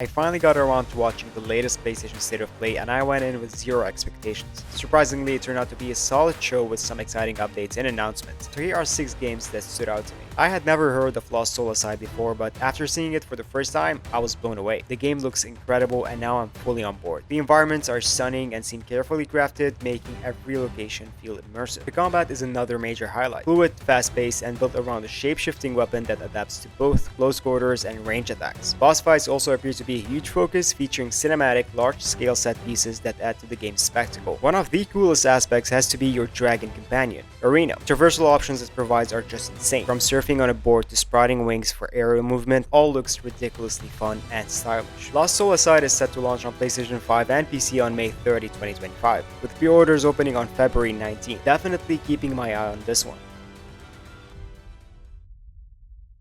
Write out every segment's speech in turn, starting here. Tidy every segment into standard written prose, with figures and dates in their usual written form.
I finally got around to watching the latest PlayStation State of Play and I went in with zero expectations. Surprisingly, it turned out to be a solid show with some exciting updates and announcements. So here are 6 games that stood out to me. I had never heard of Lost Soul Aside before, but after seeing it for the first time, I was blown away. The game looks incredible and now I'm fully on board. The environments are stunning and seem carefully crafted, making every location feel immersive. The combat is another major highlight. Fluid, fast-paced, and built around a shape-shifting weapon that adapts to both close quarters and range attacks. Boss fights also appear to be a huge focus, featuring cinematic, large-scale set pieces that add to the game's spectacle. One of the coolest aspects has to be your dragon companion, Arena. Traversal options it provides are just insane. From surfing on a board to sprouting wings for aerial movement, all looks ridiculously fun and stylish. Lost Soul Aside is set to launch on PlayStation 5 and PC on May 30, 2025, with pre-orders opening on February 19. Definitely keeping my eye on this one.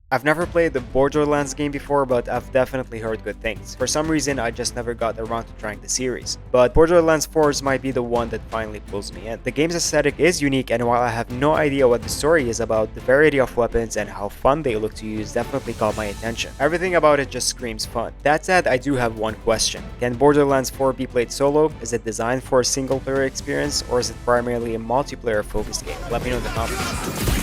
I've never played the Borderlands game before, but I've definitely heard good things. For some reason, I just never got around to trying the series. But Borderlands 4 might be the one that finally pulls me in. The game's aesthetic is unique, and while I have no idea what the story is about, the variety of weapons and how fun they look to use definitely caught my attention. Everything about it just screams fun. That said, I do have one question. Can Borderlands 4 be played solo? Is it designed for a single player experience, or is it primarily a multiplayer focused game? Let me know in the comments.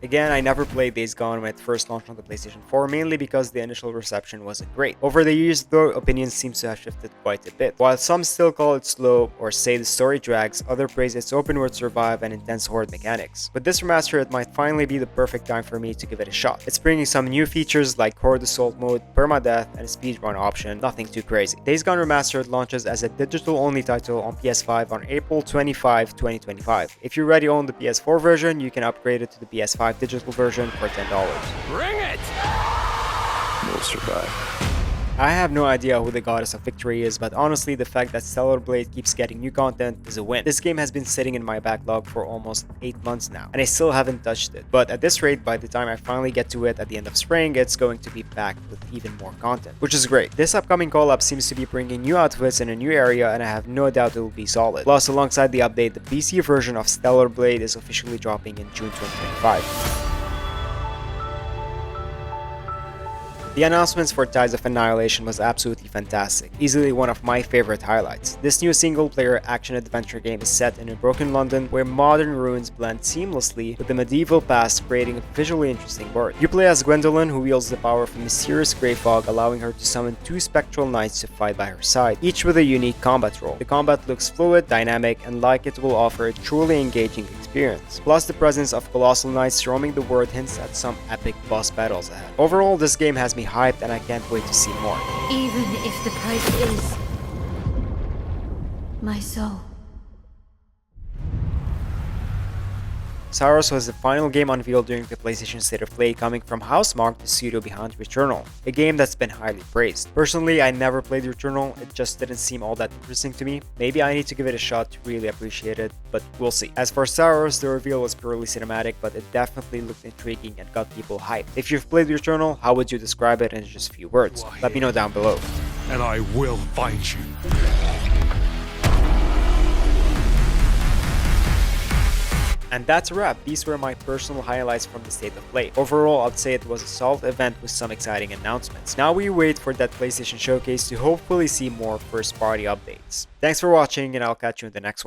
Again, I never played Days Gone when it first launched on the PlayStation 4, mainly because the initial reception wasn't great. Over the years, though, opinions seem to have shifted quite a bit. While some still call it slow or say the story drags, others praise its open-world survive and intense horde mechanics. With this remaster, it might finally be the perfect time for me to give it a shot. It's bringing some new features like horde assault mode, permadeath, and a speedrun option, nothing too crazy. Days Gone Remastered launches as a digital-only title on PS5 on April 25, 2025. If you already own the PS4 version, you can upgrade it to the PS5 digital version for $10. Bring it! We'll survive. I have no idea who the Goddess of Victory is, but honestly the fact that Stellar Blade keeps getting new content is a win. This game has been sitting in my backlog for almost 8 months now, and I still haven't touched it. But at this rate, by the time I finally get to it at the end of spring, it's going to be packed with even more content, which is great. This upcoming collab seems to be bringing new outfits in a new area, and I have no doubt it will be solid. Plus, alongside the update, the PC version of Stellar Blade is officially dropping in June 2025. The announcements for Tides of Annihilation was absolutely fantastic, easily one of my favorite highlights. This new single-player action-adventure game is set in a broken London where modern ruins blend seamlessly with the medieval past, creating a visually interesting world. You play as Gwendolyn, who wields the power of a mysterious grey fog, allowing her to summon 2 spectral knights to fight by her side, each with a unique combat role. The combat looks fluid, dynamic, and like it will offer a truly engaging experience. Plus, the presence of colossal knights roaming the world hints at some epic boss battles ahead. Overall, this game has me hyped and I can't wait to see more. Even if the price is my soul. Saros was the final game unveiled during the PlayStation State of Play, coming from Housemarque, the studio behind Returnal, a game that's been highly praised. Personally, I never played Returnal, it just didn't seem all that interesting to me. Maybe I need to give it a shot to really appreciate it, but we'll see. As for Saros, the reveal was purely cinematic, but it definitely looked intriguing and got people hyped. If you've played Returnal, how would you describe it in just a few words? Let me know down below. And I will find you. And that's a wrap. These were my personal highlights from the State of Play. Overall, I'd say it was a solid event with some exciting announcements. Now we wait for that PlayStation showcase to hopefully see more first-party updates. Thanks for watching, and I'll catch you in the next one.